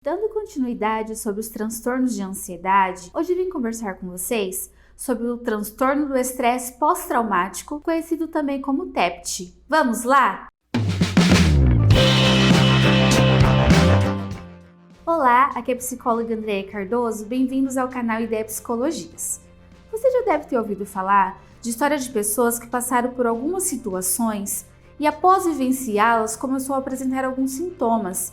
Dando continuidade sobre os transtornos de ansiedade, hoje vim conversar com vocês sobre o transtorno do estresse pós-traumático, conhecido também como TEPT. Vamos lá? Olá, aqui é a psicóloga Andréia Cardoso, bem-vindos ao canal Ideia Psicologias. Você já deve ter ouvido falar de histórias de pessoas que passaram por algumas situações e após vivenciá-las começou a apresentar alguns sintomas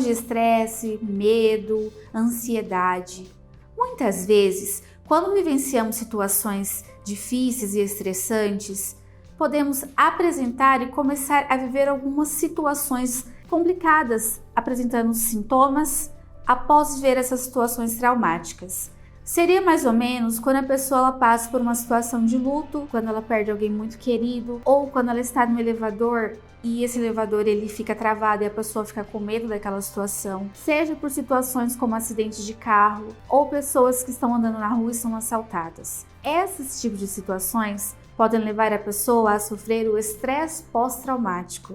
de estresse, medo, ansiedade. Muitas vezes, quando vivenciamos situações difíceis e estressantes, podemos apresentar e começar a viver algumas situações complicadas, apresentando sintomas após ver essas situações traumáticas. Seria mais ou menos quando a pessoa ela passa por uma situação de luto, quando ela perde alguém muito querido, ou quando ela está no elevador e esse elevador ele fica travado e a pessoa fica com medo daquela situação, seja por situações como acidentes de carro ou pessoas que estão andando na rua e são assaltadas. Esses tipos de situações podem levar a pessoa a sofrer o estresse pós-traumático,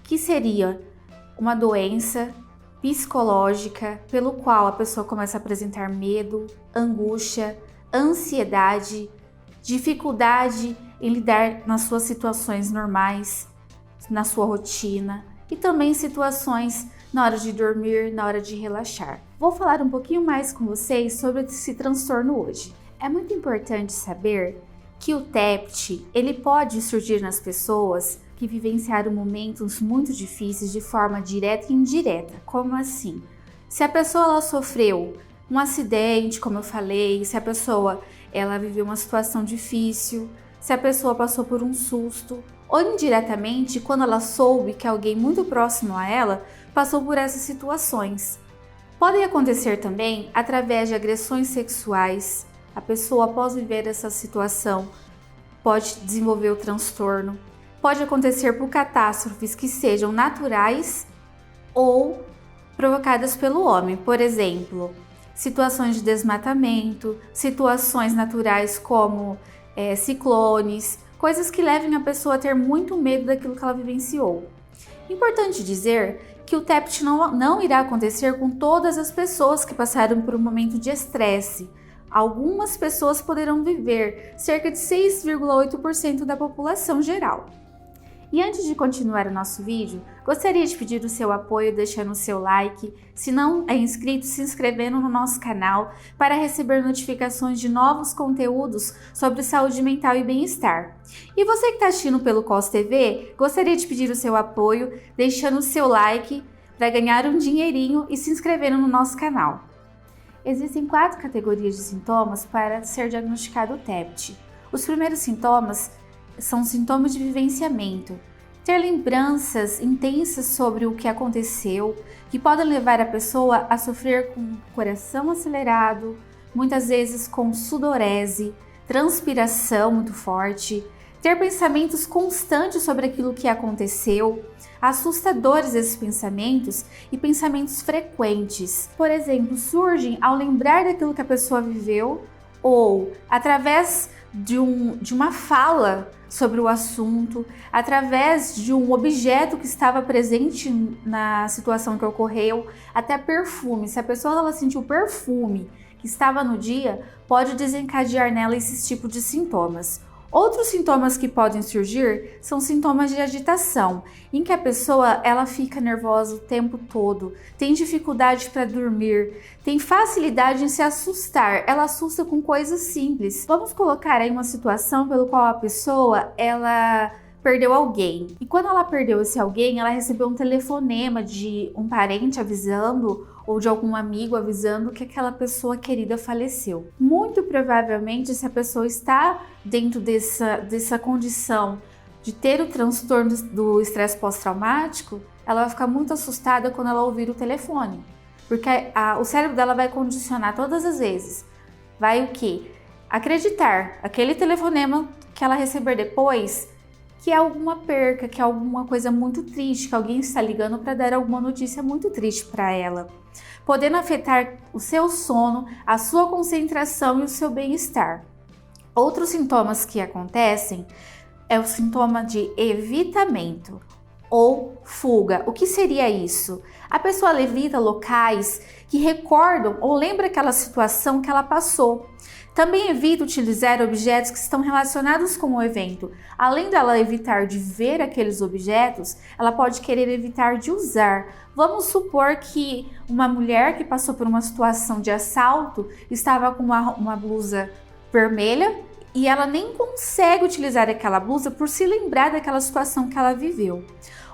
que seria uma doença psicológica pelo qual a pessoa começa a apresentar medo, angústia, ansiedade, dificuldade em lidar nas suas situações normais, na sua rotina e também situações na hora de dormir, na hora de relaxar. Vou falar um pouquinho mais com vocês sobre esse transtorno hoje. É muito importante saber que o TEPT, ele pode surgir nas pessoas que vivenciaram momentos muito difíceis de forma direta e indireta. Como assim? Se a pessoa ela sofreu um acidente, como eu falei, se a pessoa ela viveu uma situação difícil, se a pessoa passou por um susto, ou indiretamente quando ela soube que alguém muito próximo a ela passou por essas situações. Podem acontecer também através de agressões sexuais. A pessoa após viver essa situação pode desenvolver o transtorno. Pode acontecer por catástrofes que sejam naturais ou provocadas pelo homem, por exemplo, situações de desmatamento, situações naturais como ciclones, coisas que levem a pessoa a ter muito medo daquilo que ela vivenciou. Importante dizer que o TEPT não irá acontecer com todas as pessoas que passaram por um momento de estresse. Algumas pessoas poderão viver, cerca de 6,8% da população geral. E antes de continuar o nosso vídeo, gostaria de pedir o seu apoio deixando o seu like, se não é inscrito, se inscrevendo no nosso canal para receber notificações de novos conteúdos sobre saúde mental e bem-estar. E você que está assistindo pelo COS TV, gostaria de pedir o seu apoio deixando o seu like para ganhar um dinheirinho e se inscrevendo no nosso canal. Existem 4 categorias de sintomas para ser diagnosticado o TEPT. Os primeiros sintomas são sintomas de vivenciamento, ter lembranças intensas sobre o que aconteceu, que podem levar a pessoa a sofrer com coração acelerado, muitas vezes com sudorese, transpiração muito forte, ter pensamentos constantes sobre aquilo que aconteceu, assustadores esses pensamentos e pensamentos frequentes. Por exemplo, surgem ao lembrar daquilo que a pessoa viveu ou através de uma fala sobre o assunto, através de um objeto que estava presente na situação que ocorreu, até perfume. Se a pessoa ela sentiu perfume que estava no dia, pode desencadear nela esses tipos de sintomas. Outros sintomas que podem surgir são sintomas de agitação, em que a pessoa ela fica nervosa o tempo todo, tem dificuldade para dormir, tem facilidade em se assustar, ela assusta com coisas simples. Vamos colocar aí uma situação pelo qual a pessoa ela perdeu alguém. E quando ela perdeu esse alguém, ela recebeu um telefonema de um parente avisando ou de algum amigo avisando que aquela pessoa querida faleceu. Muito provavelmente, se a pessoa está dentro dessa condição de ter o transtorno do estresse pós-traumático, ela vai ficar muito assustada quando ela ouvir o telefone. Porque o cérebro dela vai condicionar todas as vezes. Vai o quê? Acreditar. Aquele telefonema que ela receber depois, que é alguma perca, que é alguma coisa muito triste, que alguém está ligando para dar alguma notícia muito triste para ela, podendo afetar o seu sono, a sua concentração e o seu bem-estar. Outros sintomas que acontecem é o sintoma de evitamento. ou fuga. O que seria isso? A pessoa evita locais que recordam ou lembra aquela situação que ela passou. Também evita utilizar objetos que estão relacionados com o evento. Além dela evitar de ver aqueles objetos, ela pode querer evitar de usar. Vamos supor que uma mulher que passou por uma situação de assalto estava com uma blusa vermelha e ela nem consegue utilizar aquela blusa por se lembrar daquela situação que ela viveu.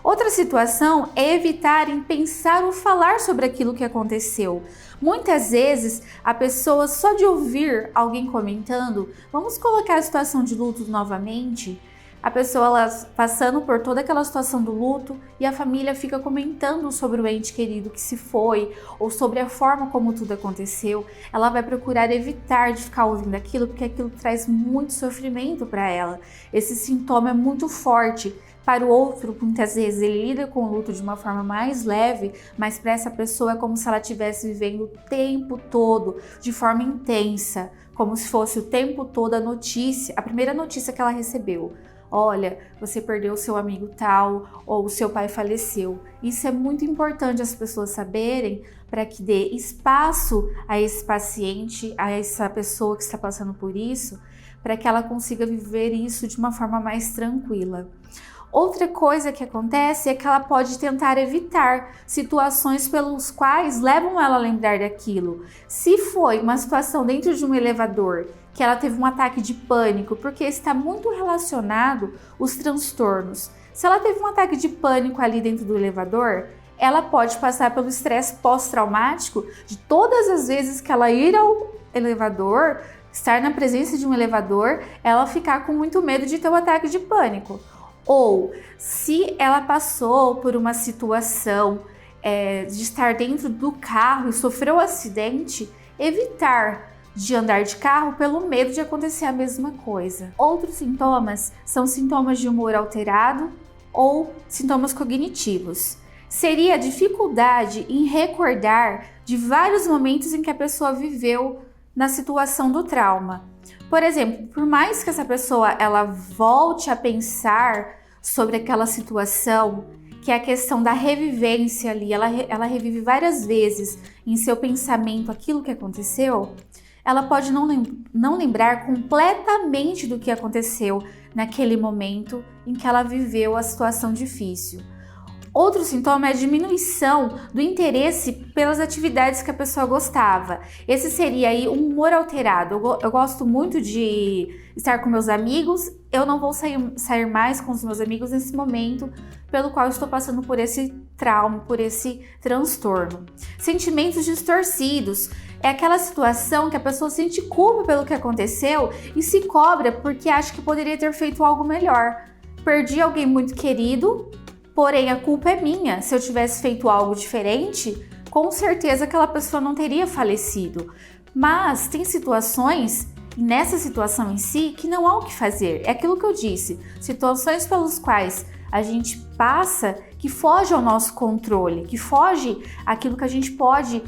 Outra situação é evitar em pensar ou falar sobre aquilo que aconteceu. Muitas vezes, a pessoa, só de ouvir alguém comentando, vamos colocar a situação de luto novamente, a pessoa ela passando por toda aquela situação do luto e a família fica comentando sobre o ente querido que se foi ou sobre a forma como tudo aconteceu, ela vai procurar evitar de ficar ouvindo aquilo porque aquilo traz muito sofrimento para ela. Esse sintoma é muito forte. Para o outro, muitas vezes, ele lida com o luto de uma forma mais leve, mas para essa pessoa é como se ela estivesse vivendo o tempo todo, de forma intensa, como se fosse o tempo todo a primeira notícia que ela recebeu. Olha, você perdeu o seu amigo tal, ou o seu pai faleceu. Isso é muito importante as pessoas saberem para que dê espaço a esse paciente, a essa pessoa que está passando por isso, para que ela consiga viver isso de uma forma mais tranquila. Outra coisa que acontece é que ela pode tentar evitar situações pelos quais levam ela a lembrar daquilo. Se foi uma situação dentro de um elevador, que ela teve um ataque de pânico, porque está muito relacionado os transtornos. Se ela teve um ataque de pânico ali dentro do elevador, ela pode passar pelo estresse pós-traumático de todas as vezes que ela ir ao elevador, estar na presença de um elevador, ela ficar com muito medo de ter um ataque de pânico. Ou se ela passou por uma situação de estar dentro do carro e sofreu um acidente, evitar de andar de carro pelo medo de acontecer a mesma coisa. Outros sintomas são sintomas de humor alterado ou sintomas cognitivos. Seria a dificuldade em recordar de vários momentos em que a pessoa viveu na situação do trauma. Por exemplo, por mais que essa pessoa ela volte a pensar sobre aquela situação, que é a questão da revivência ali, ela revive várias vezes em seu pensamento aquilo que aconteceu, ela pode não lembrar completamente do que aconteceu naquele momento em que ela viveu a situação difícil. Outro sintoma é a diminuição do interesse pelas atividades que a pessoa gostava. Esse seria aí um humor alterado. Eu gosto muito de estar com meus amigos, eu não vou sair mais com os meus amigos nesse momento pelo qual eu estou passando por esse trauma, por esse transtorno. Sentimentos distorcidos. É aquela situação que a pessoa sente culpa pelo que aconteceu e se cobra porque acha que poderia ter feito algo melhor. Perdi alguém muito querido, porém a culpa é minha. Se eu tivesse feito algo diferente, com certeza aquela pessoa não teria falecido. Mas tem situações, e nessa situação em si, que não há o que fazer. É aquilo que eu disse, situações pelas quais a gente passa que foge ao nosso controle, que foge aquilo que a gente pode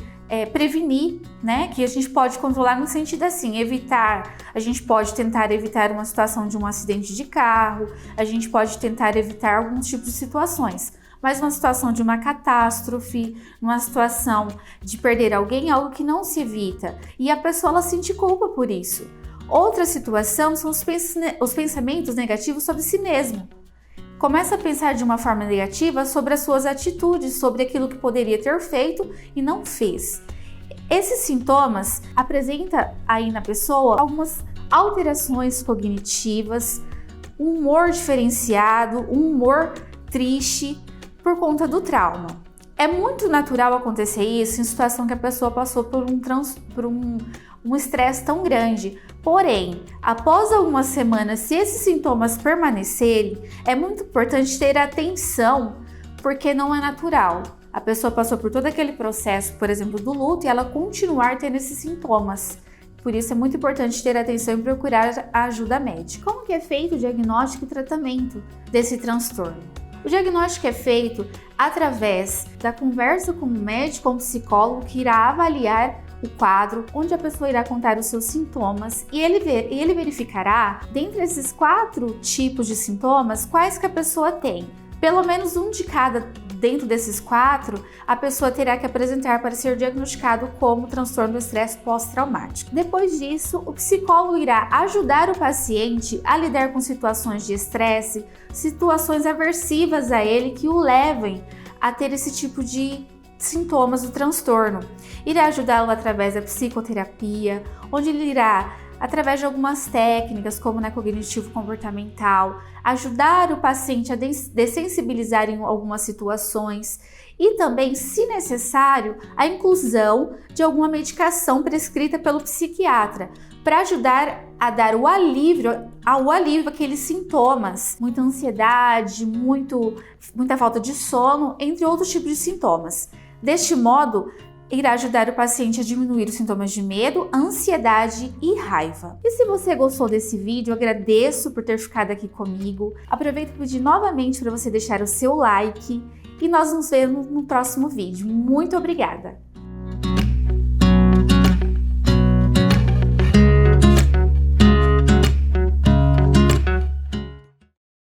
prevenir, né? Que a gente pode controlar no sentido assim, evitar, a gente pode tentar evitar uma situação de um acidente de carro, a gente pode tentar evitar alguns tipos de situações, mas uma situação de uma catástrofe, uma situação de perder alguém, é algo que não se evita, e a pessoa ela sente culpa por isso. Outra situação são os pensamentos negativos sobre si mesmo. Começa a pensar de uma forma negativa sobre as suas atitudes, sobre aquilo que poderia ter feito e não fez. Esses sintomas apresentam aí na pessoa algumas alterações cognitivas, um humor diferenciado, um humor triste por conta do trauma. É muito natural acontecer isso em situação que a pessoa passou por um estresse tão grande. Porém, após algumas semanas, se esses sintomas permanecerem, é muito importante ter atenção, porque não é natural. A pessoa passou por todo aquele processo, por exemplo, do luto, e ela continuar tendo esses sintomas. Por isso é muito importante ter atenção e procurar a ajuda médica. Como que é feito o diagnóstico e tratamento desse transtorno? O diagnóstico é feito através da conversa com o médico ou um psicólogo que irá avaliar o quadro, onde a pessoa irá contar os seus sintomas e ele verificará, dentre esses 4 tipos de sintomas, quais que a pessoa tem. pelo menos um de cada dentro desses 4, a pessoa terá que apresentar para ser diagnosticado como transtorno do estresse pós-traumático. Depois disso, o psicólogo irá ajudar o paciente a lidar com situações de estresse, situações aversivas a ele que o levem a ter esse tipo de sintomas do transtorno. Irá ajudá-lo através da psicoterapia, onde ele irá, através de algumas técnicas, como na cognitivo-comportamental, ajudar o paciente a dessensibilizar em algumas situações e também, se necessário, a inclusão de alguma medicação prescrita pelo psiquiatra para ajudar a dar o alívio àqueles sintomas, muita ansiedade, muita falta de sono, entre outros tipos de sintomas. Deste modo, irá ajudar o paciente a diminuir os sintomas de medo, ansiedade e raiva. E se você gostou desse vídeo, eu agradeço por ter ficado aqui comigo. Aproveito para pedir novamente para você deixar o seu like e nós nos vemos no próximo vídeo. Muito obrigada!